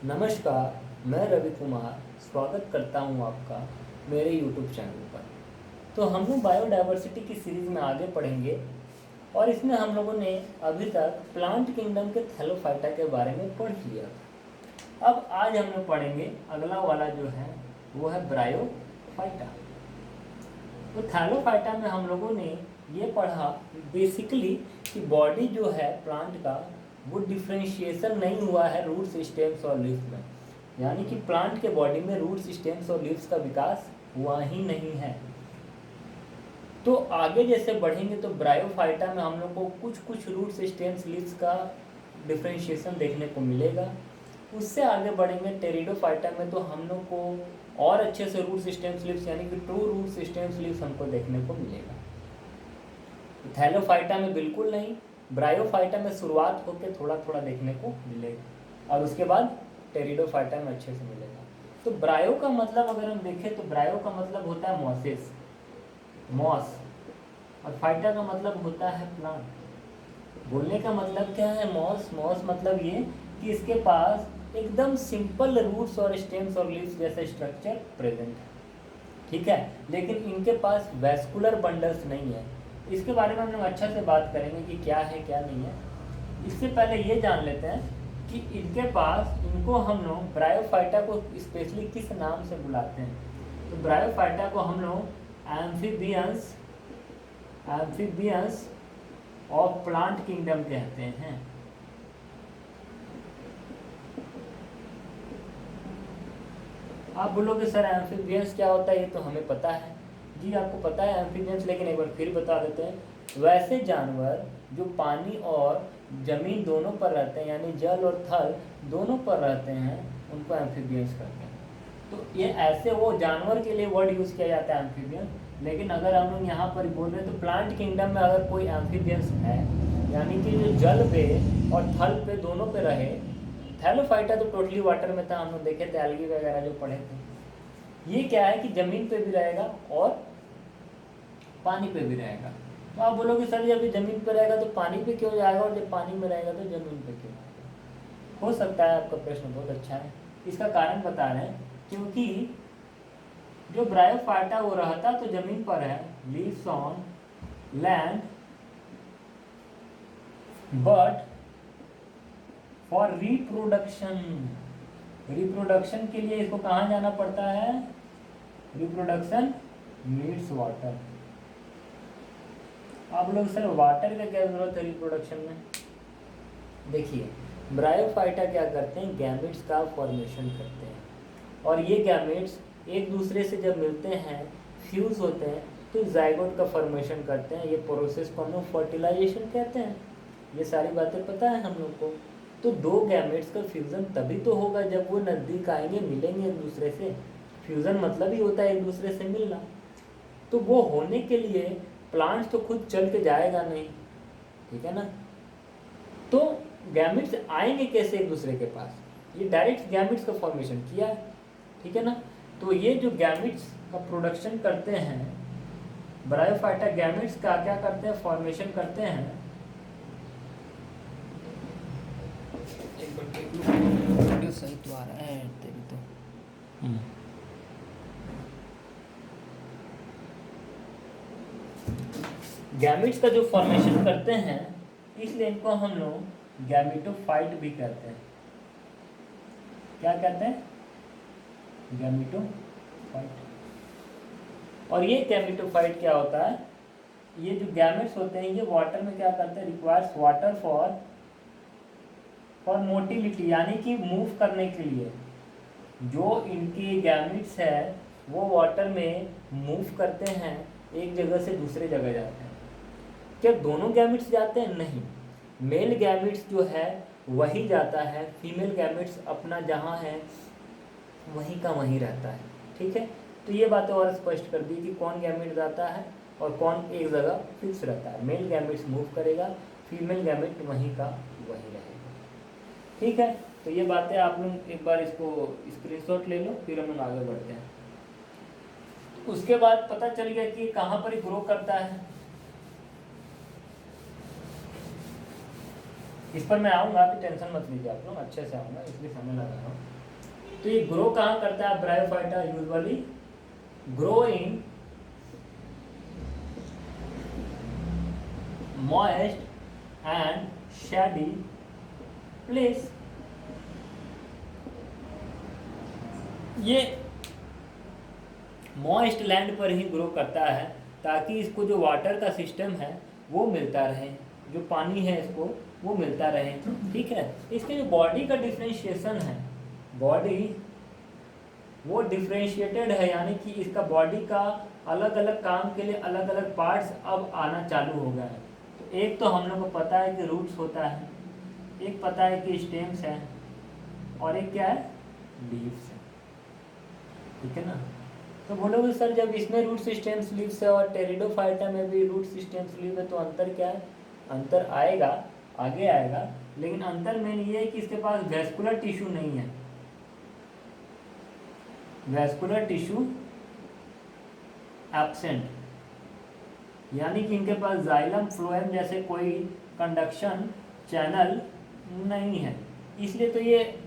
नमस्कार, मैं रवि कुमार स्वागत करता हूं आपका मेरे यूट्यूब चैनल पर। तो हम लोग बायोडायवर्सिटी की सीरीज़ में आगे पढ़ेंगे और इसमें हम लोगों ने अभी तक प्लांट किंगडम के थैलोफाइटा के बारे में पढ़ लिया था। अब आज हम लोग पढ़ेंगे अगला वाला जो है वो है ब्रायोफाइटा। तो थैलोफाइटा में हम लोगों ने ये पढ़ा बेसिकली कि बॉडी जो है प्लांट का वो डिफ्रेंशिएशन नहीं हुआ है रूट्स, स्टेम्स और लीव्स में, यानी कि प्लांट के बॉडी में रूट्स, स्टेम्स और लीव्स का विकास हुआ ही नहीं है। तो आगे जैसे बढ़ेंगे तो ब्रायोफाइटा में हम लोग को कुछ कुछ रूट्स, स्टेम्स, लीव्स का डिफ्रेंशिएशन देखने को मिलेगा। उससे आगे बढ़ेंगे टेरिडोफाइटा में तो हम लोग को और अच्छे से रूट्स, स्टेम्स, लीव्स यानी कि ट्रू रूट्स, स्टेम्स, लीव्स हमको देखने को मिलेगा। थैलोफाइटा में बिल्कुल नहीं, ब्रायोफाइटा में शुरुआत होकर थोड़ा थोड़ा देखने को मिलेगा और उसके बाद टेरिडोफाइटा में अच्छे से मिलेगा। तो ब्रायो का मतलब अगर हम देखें तो ब्रायो का मतलब होता है मॉसेस, मॉस, और फाइटा का मतलब होता है प्लांट। बोलने का मतलब क्या है मॉस? मॉस मतलब ये कि इसके पास एकदम सिंपल रूट्स और स्टेम्स और लीव्स जैसे स्ट्रक्चर प्रेजेंट है, ठीक है, लेकिन इनके पास वैस्कुलर बंडल्स नहीं है। इसके बारे में हम लोग अच्छा से बात करेंगे कि क्या है क्या नहीं है। इससे पहले ये जान लेते हैं कि इनके पास, इनको हम लोग ब्रायोफाइटा को स्पेशली किस नाम से बुलाते हैं। तो ब्रायोफाइटा को हम लोग amphibians amphibians of plant kingdom कहते हैं। आप बोलोगे सर एम्फीबियंस क्या होता है, ये तो हमें पता है। जी आपको पता है एम्फीबियंस, लेकिन एक बार फिर बता देते हैं। वैसे जानवर जो पानी और जमीन दोनों पर रहते हैं, यानी जल और थल दोनों पर रहते हैं, उनको एम्फीबियंस कहते हैं। तो ये ऐसे वो जानवर के लिए वर्ड यूज़ किया जाता है एम्फीबियन, लेकिन अगर हम लोग यहाँ पर बोल रहे हैं तो प्लांट किंगडम में अगर कोई एम्फीबियंस है, यानी कि जो जल पे और थल पे दोनों पे रहे। थैलोफाइटा तो टोटली वाटर में था, हम लोग देखे थे एल्गी वगैरह जो पढ़े थे। ये क्या है कि जमीन पे भी रहेगा और पानी पे भी रहेगा। तो आप बोलोगे सर जब ये जमीन पे रहेगा तो पानी पे क्यों जाएगा, और जब पानी में रहेगा तो जमीन पे क्यों आएगा? हो सकता है आपका प्रश्न बहुत अच्छा है। इसका कारण बता रहे हैं, क्योंकि जो ब्रायोफाइटा वो रहता तो जमीन पर है, lives on land, but for reproduction, reproduction के लिए इसको कहाँ जाना पड़ता है? Reproduction needs water. आप लोग सर वाटर का क्या जरूरत है रिप्रोडक्शन में? देखिए ब्रायोफाइटा क्या करते हैं, गैमेट्स का फॉर्मेशन करते हैं, और ये गैमेट्स एक दूसरे से जब मिलते हैं, फ्यूज होते हैं, तो जाइगोट का फॉर्मेशन करते हैं। ये प्रोसेस को हम लोग फर्टिलाइजेशन कहते हैं। ये सारी बातें पता है हम लोग को। तो दो गैमेट्स का फ्यूज़न तभी तो होगा जब वो नज़दीक आएंगे, मिलेंगे एक दूसरे से। फ्यूज़न मतलब ही होता है एक दूसरे से मिलना। तो वो होने के लिए प्लांट तो खुद चल के जाएगा नहीं, ठीक है ना। तो गैमेट्स आएंगे कैसे एक दूसरे के पास? ये डायरेक्ट गैमेट्स का फॉर्मेशन किया है, ठीक है ना। तो ये जो गैमेट्स का प्रोडक्शन करते हैं, ब्रायोफाइटा गैमेट्स का क्या करते हैं, फॉर्मेशन करते हैं। वीडियो सही तो आ रहा है तेरी तो। गैमेट्स का जो फॉर्मेशन करते हैं, इसलिए इनको हम लोग गैमेटोफाइट भी कहते हैं। क्या कहते हैं? गैमेटोफाइट। और ये गैमेटोफाइट क्या होता है, ये जो गैमेट्स होते हैं ये वाटर में क्या करते हैं, रिक्वायर्स वाटर फॉर मोटिलिटी, यानी कि मूव करने के लिए। जो इनके गैमेट्स है वो वाटर में मूव करते हैं, एक जगह से दूसरे जगह जाते हैं। क्या दोनों गैमेट्स जाते हैं? नहीं, मेल गैमेट्स जो है वही जाता है, फीमेल गैमेट्स अपना जहाँ है वहीं का वहीं रहता है, ठीक है। तो ये बातें और स्पष्ट कर दी कि कौन गैमेट जाता है और कौन एक जगह फिक्स रहता है। मेल गैमेट्स मूव करेगा, फीमेल गैमेट वहीं का वहीं रहेगा, ठीक है। तो ये बातें आप लोग एक बार इसको स्क्रीनशॉट ले लो, फिर हम लोग आगे बढ़ते हैं। उसके बाद पता चल गया कि कहाँ पर ग्रो करता है। इस पर मैं आऊँगा, अभी टेंशन मत लीजिए आप लोग, अच्छे से आऊँगा, इसलिए समय लगा रहा हूँ। तो ये ग्रो कहाँ करता है bryophyta? Usually grow in moist and Shady place. ये मॉइस्ट लैंड पर ही ग्रो करता है ताकि इसको जो वाटर का सिस्टम है वो मिलता रहे, जो पानी है इसको वो मिलता रहे। ठीक है, इसके जो बॉडी का डिफ्रेंशिएशन है, बॉडी वो डिफ्रेंशिएटेड है, यानी कि इसका बॉडी का अलग अलग काम के लिए अलग अलग पार्ट्स अब आना चालू हो गया है। तो एक तो हम लोग को पता है कि रूट्स होता है, एक पता है कि स्टेम्स है, और एक क्या है, लीव्स है। ठीक है ना? तो बोलोगे सर जब इसमें रूट्स स्टेम्स लीव्स है और टेरिडोफाइटा में भी रूट्स स्टेम्स लीव है, तो अंतर क्या है? अंतर आएगा, आगे आएगा, लेकिन अंतर मेन ये है कि इसके पास वैस्कुलर टिश्यू नहीं है। वैस्कुलर टिश्यू एब्सेंट, यानी कि इनके पास जाइलम फ्लोएम जैसे कोई कंडक्शन चैनल नहीं है। इसलिए तो ये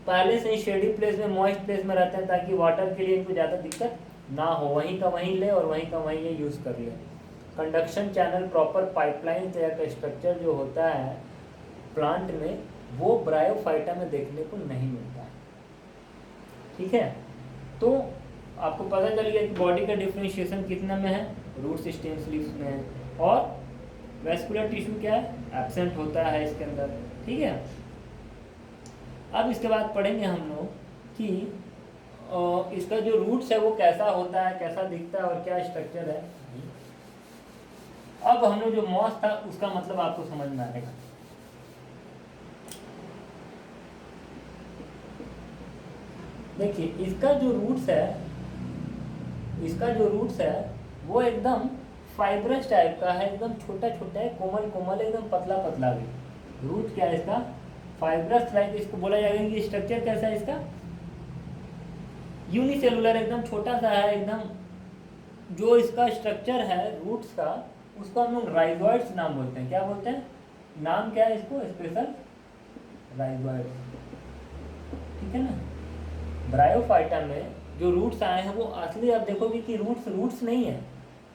पहले से ही शेडी प्लेस में, मॉइस्ट प्लेस में रहते हैं ताकि वाटर के लिए इनको ज़्यादा दिक्कत ना हो, वहीं का वहीं ले और वहीं का वहीं ये यूज़ कर ले। कंडक्शन चैनल प्रॉपर पाइपलाइन का स्ट्रक्चर जो होता है प्लांट में, वो ब्रायोफाइटा में देखने को नहीं मिलता है। ठीक है, तो आपको पता चल गया कि बॉडी का डिफरेंशिएशन कितना में है, रूट्स स्टेम्स लीव्स में है, और वैस्कुलर टिश्यू क्या है, एब्सेंट होता है इसके अंदर। ठीक है, अब इसके बाद पढ़ेंगे हम लोग कि इसका जो रूट्स है वो कैसा होता है, कैसा दिखता है और क्या स्ट्रक्चर है। अब हम लोग जो मॉस था उसका मतलब आपको समझ में आएगा। देखिए इसका जो रूट्स है वो एकदम फाइब्रस टाइप का है, एकदम छोटा छोटा है, कोमल कोमल, एकदम पतला पतला भी। रूट क्या है इसका, फाइब्रस टाइप। इसको बोला जाएगा कि स्ट्रक्चर कैसा है इसका, यूनिसेलुलर, एकदम छोटा सा है एकदम। जो इसका स्ट्रक्चर है रूट्स का, उसको हम लोग राइजोइड्स नाम बोलते हैं। क्या बोलते हैं, नाम क्या है इसको, स्पेशल राइजोइड्स। ठीक है ना? ब्रायोफाइटा में जो रूट्स आए हैं वो असली, आप देखोगे कि रूट्स नहीं है,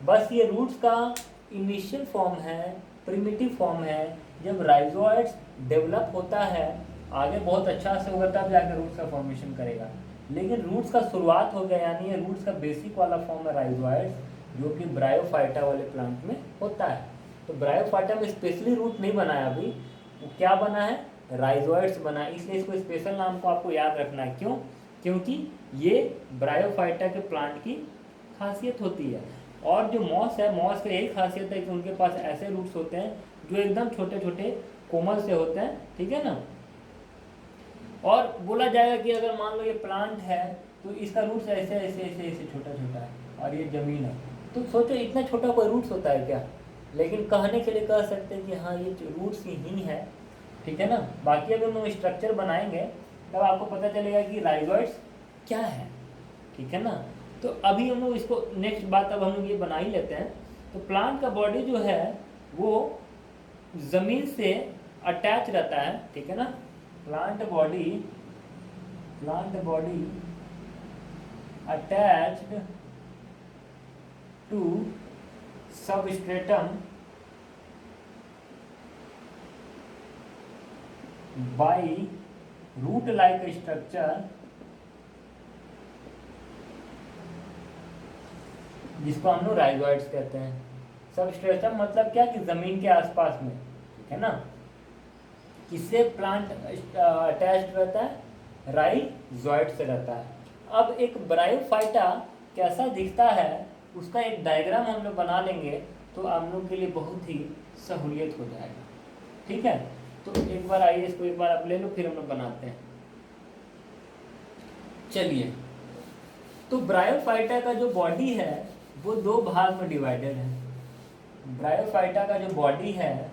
बस ये रूट्स का इनिशियल फॉर्म है, प्रिमिटिव फॉर्म है। जब राइजोइड्स डेवलप होता है आगे बहुत अच्छा से होगा तब जाकर रूट्स का फॉर्मेशन करेगा, लेकिन रूट्स का शुरुआत हो गया, यानी ये रूट्स का बेसिक वाला फॉर्म है राइजोइड्स, जो कि ब्रायोफाइटा वाले प्लांट में होता है। तो ब्रायोफाइटा में स्पेशली रूट नहीं बना है अभी, वो क्या बना है, राइजोइड्स बना है, इसलिए इसको स्पेशल नाम को आपको याद रखना है। क्यों? क्योंकि ये ब्रायोफाइटा के प्लांट की खासियत होती है। और जो मॉस है, मॉस का यही खासियत है कि उनके पास ऐसे रूट्स होते हैं जो एकदम छोटे छोटे कोमल से होते हैं। ठीक है ना? और बोला जाएगा कि अगर मान लो ये प्लांट है तो इसका रूट्स ऐसे ऐसे ऐसे ऐसे छोटा छोटा है, और ये जमीन है, तो सोचो इतना छोटा कोई रूट्स होता है क्या? लेकिन कहने के लिए कह सकते हैं कि हाँ ये रूट्स ही है। ठीक है ना? बाकी अगर हम स्ट्रक्चर बनाएंगे तब आपको पता चलेगा कि राइजोइड्स क्या है। ठीक है ना? तो अभी हम लोग इसको नेक्स्ट बात अब हम लोग ये बना ही लेते हैं। तो प्लांट का बॉडी जो है वो ज़मीन से अटैच रहता है। ठीक है ना? Plant body attached to substratum by root like structure, जिसको हम लोग राइजोइड्स कहते हैं। सबस्ट्रेटम मतलब क्या, कि जमीन के आसपास में। ठीक है ना? किससे प्लांट अटैच्ड रहता है, राइजोइड से रहता है। अब एक ब्रायोफाइटा कैसा दिखता है उसका एक डायग्राम हम लोग बना लेंगे तो हम लोग के लिए बहुत ही सहूलियत हो जाएगा। ठीक है? तो एक बार आइए इसको एक बार आप ले लो, फिर हम लोग बनाते हैं। चलिए, तो ब्रायोफाइटा का जो बॉडी है वो दो भाग में डिवाइडेड है। ब्रायोफाइटा का जो बॉडी है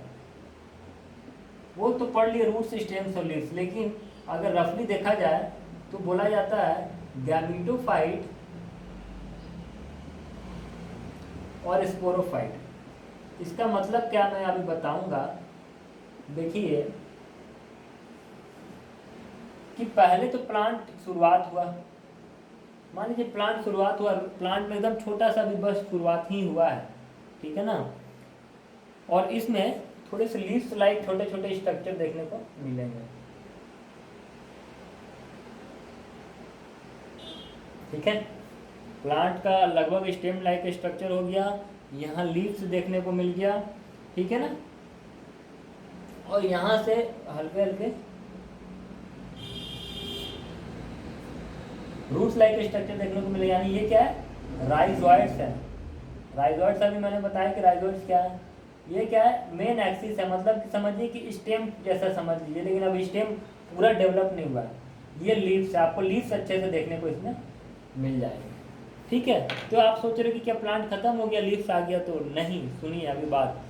वो तो पढ़ लिए रूट्स, स्टेम्स और लीव्स, लेकिन अगर रफली देखा जाए तो बोला जाता है गैमेटोफाइट और स्पोरोफाइट। इसका मतलब क्या मैं अभी बताऊंगा। देखिए कि पहले तो प्लांट शुरुआत हुआ, मान लीजिए प्लांट शुरुआत हुआ, प्लांट में एकदम छोटा सा भी बस शुरुआत ही हुआ है, ठीक है ना। और इसमें थोड़े से लीव्स लाइक छोटे छोटे स्ट्रक्चर देखने को मिलेंगे, ठीक है। प्लांट का लगभग स्टेम लाइक स्ट्रक्चर हो गया, यहाँ लीव्स देखने को मिल गया, ठीक है ना। और यहाँ से हल्के हल्के रूट्स लाइक स्ट्रक्चर देखने को मिलेगा, यानी ये क्या है, राइजोइड्स है। राइजोइड्स अभी मैंने बताया कि राइजोइड्स क्या है, ये क्या है, मेन एक्सिस है, मतलब कि समझिए कि स्टेम जैसा समझ लीजिए, लेकिन अब स्टेम पूरा डेवलप नहीं हुआ है। ये लीव्स है, आपको लीव्स अच्छे से देखने को इसमें मिल जाएंगे, ठीक है। तो आप सोच रहे हो कि क्या प्लांट खत्म हो गया, लीव्स आ गया, तो नहीं, सुनिए अभी बात।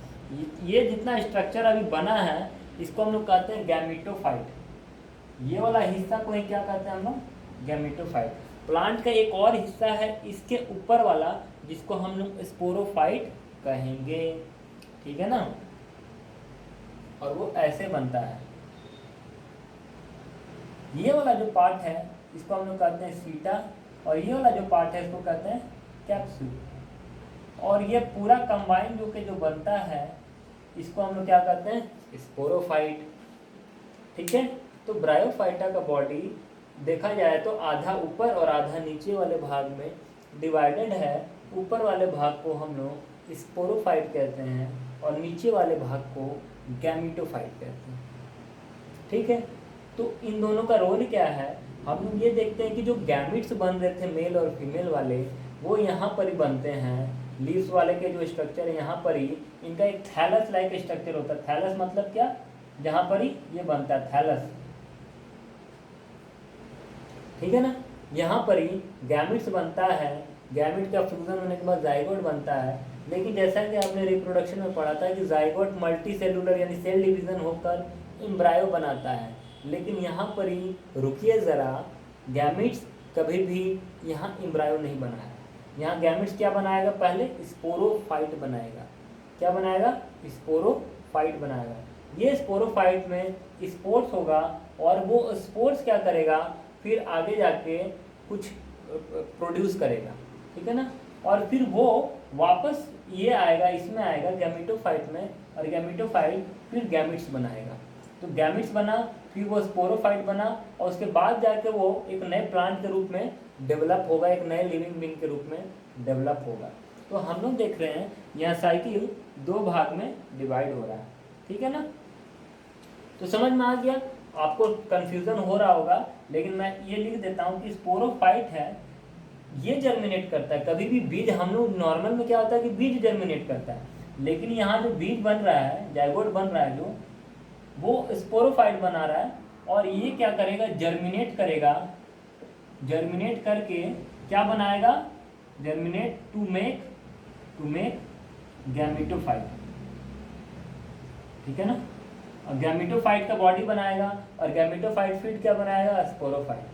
ये जितना स्ट्रक्चर अभी बना है इसको हम लोग कहते हैं गैमेटोफाइट। ये वाला हिस्सा को ही क्या कहते हैं हम लोग, गैमेटोफाइट। प्लांट का एक और हिस्सा है इसके ऊपर वाला जिसको हम लोग स्पोरोफाइट कहेंगे, ठीक है ना। और वो ऐसे बनता है, ये वाला जो पार्ट है इसको हम लोग कहते हैं सीटा, और ये वाला जो पार्ट है इसको कहते हैं कैप्सूल। और ये पूरा कंबाइन जो के जो बनता है इसको हम लोग क्या कहते हैं, स्पोरोफाइट, ठीक है। तो ब्रायोफाइटा का बॉडी देखा जाए तो आधा ऊपर और आधा नीचे वाले भाग में डिवाइडेड है। ऊपर वाले भाग को हम लोग स्पोरोफाइट कहते हैं और नीचे वाले भाग को गैमेटोफाइट कहते हैं, ठीक है। तो इन दोनों का रोल क्या है, हम लोग ये देखते हैं कि जो गैमिट्स बन रहे थे मेल और फीमेल वाले, वो यहाँ पर ही बनते हैं। लीव्स वाले के जो स्ट्रक्चर है यहाँ पर ही इनका एक थैलस लाइक स्ट्रक्चर होता है। थैलस मतलब क्या, जहाँ पर ही ये बनता है थैलस, ठीक है ना। यहाँ पर ही गैमिट्स बनता है, गैमिट का फ्यूजन होने के बाद जाइगोट बनता है। लेकिन जैसा कि आपने रिप्रोडक्शन में पढ़ा था कि जाइगोट मल्टी सेलुलर यानी सेल डिवीजन होकर एम्ब्रायो बनाता है, लेकिन यहाँ पर ही रुकिए ज़रा, गैमिट्स कभी भी यहाँ एम्ब्रायो नहीं बनाया। यहाँ गैमिट्स क्या बनाएगा, पहले स्पोरोफाइट बनाएगा। क्या बनाएगा, स्पोरोफाइट बनाएगा। ये स्पोरोफाइट में स्पोर्स होगा और वो स्पोर्स क्या करेगा, फिर आगे जाके कुछ प्रोड्यूस करेगा, ठीक है ना। और फिर वो वापस ये आएगा, इसमें आएगा गैमेटोफाइट में, और गैमेटोफाइट फिर गैमिट्स बनाएगा। तो गैमिट्स बना, फिर वो स्पोरोफाइट बना, और उसके बाद जाके वो एक नए प्लांट के रूप में डेवलप होगा, एक नए लिविंग बीइंग के रूप में डेवलप होगा। तो हम लोग देख रहे हैं यहाँ साइकिल दो भाग में डिवाइड हो रहा है, ठीक है ना। तो समझ में आ गया, आपको कंफ्यूजन हो रहा होगा, लेकिन मैं ये लिख देता हूँ कि स्पोरोफाइट है, ये जर्मिनेट करता है। कभी भी बीज, हम लोग नॉर्मल में क्या होता है कि बीज जर्मिनेट करता है, लेकिन यहाँ जो बीज बन रहा है, जाइगोट बन रहा है जो, वो स्पोरोफाइट बना रहा है। और ये क्या करेगा, जर्मिनेट करेगा, जर्मिनेट करके क्या बनाएगा, जर्मिनेट टू मेक गैमेटोफाइट, ठीक है ना। और गैमेटोफाइट का बॉडी बनाएगा, और गैमेटोफाइट फिर क्या बनाएगा, स्पोरोफाइट,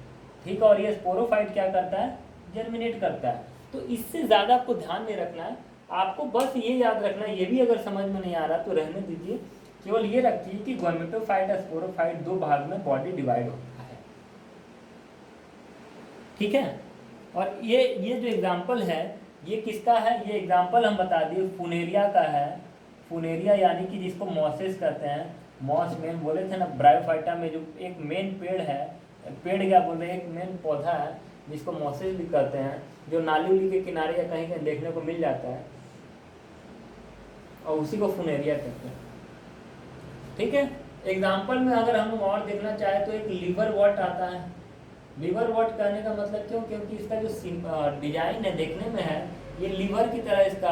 ठीक है। और ये स्पोरोफाइट क्या करता है, जर्मिनेट करता है। तो इससे ज़्यादा आपको ध्यान में रखना है, आपको बस ये याद रखना है। ये भी अगर समझ में नहीं आ रहा तो रहने दीजिए, केवल ये रखिए कि गैमेटोफाइट और स्पोरोफाइट दो भाग में बॉडी डिवाइड होता है, ठीक है। और ये जो एग्जाम्पल है ये किसका है, ये एग्जाम्पल हम बता दिए फुनेरिया का है। फुनेरिया यानी कि जिसको मॉसेस कहते हैं, मॉस मेन बोले थे ना, ब्रायोफाइटा में जो एक मेन पेड़ है, पेड़ क्या बोल रहे हैं, एक मेन पौधा है जिसको मॉसेस भी कहते हैं, जो नाली उली के किनारे या कहीं कहीं देखने को मिल जाता है, और उसी को फुनेरिया कहते हैं, ठीक है। एग्जाम्पल में अगर हम और देखना चाहें तो एक लीवर वॉट आता है। लीवर वॉट कहने का मतलब क्यों, क्योंकि इसका जो डिजाइन है देखने में है, ये लीवर की तरह इसका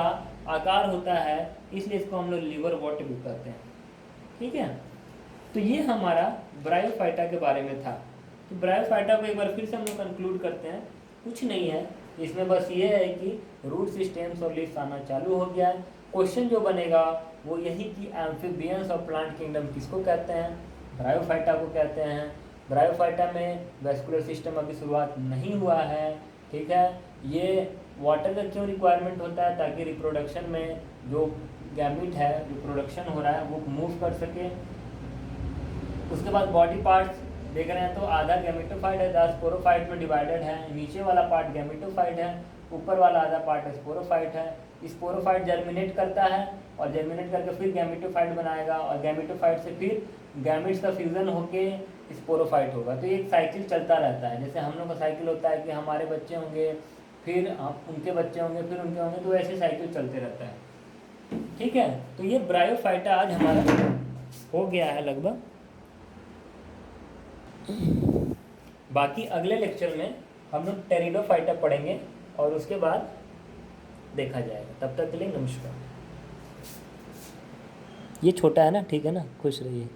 आकार होता है, इसलिए इसको हम लोग लीवर वॉट भी कहते हैं, ठीक है। तो ये हमारा ब्रायोफाइटा के बारे में था। तो ब्रायोफाइटा को एक बार फिर से हम लोग कंक्लूड करते हैं। कुछ नहीं है इसमें, बस ये है कि रूट्स, स्टेम्स और लीव्स आना चालू हो गया है। क्वेश्चन जो बनेगा वो यही कि एम्फीबियंस और प्लांट किंगडम किसको कहते हैं, ब्रायोफाइटा को कहते हैं। ब्रायोफाइटा में वेस्कुलर सिस्टम अभी शुरुआत नहीं हुआ है, ठीक है। ये वाटर का क्यों रिक्वायरमेंट होता है, ताकि रिप्रोडक्शन में जो गैमीट है, जो प्रोडक्शन हो रहा है वो मूव कर सके। उसके बाद बॉडी पार्ट्स देख रहे हैं तो आधा गैमेटोफाइट है, 10 स्पोरोफाइट में डिवाइडेड है। नीचे वाला पार्ट गैमेटोफाइट है, ऊपर वाला आधा पार्ट स्पोरोफाइट है। स्पोरोफाइट जर्मिनेट करता है और जर्मिनेट करके फिर गैमेटोफाइट बनाएगा और गैमेटोफाइट से फिर गैमेट्स का फ्यूजन होके स्पोरोफाइट होगा। तो ये एक साइकिल चलता रहता है। जैसे हम लोग का साइकिल होता है कि हमारे बच्चे होंगे, फिर उनके बच्चे होंगे, फिर उनके होंगे, तो ऐसे साइकिल चलते रहता है। ठीक है, तो ये ब्रायोफाइटा आज हमारा हो गया है लगभग। बाकी अगले लेक्चर में हम लोग टेरिडोफाइटा पढ़ेंगे और उसके बाद देखा जाएगा। तब तक के लिए नमस्कार। ये छोटा है ना, ठीक है ना, खुश रहिए।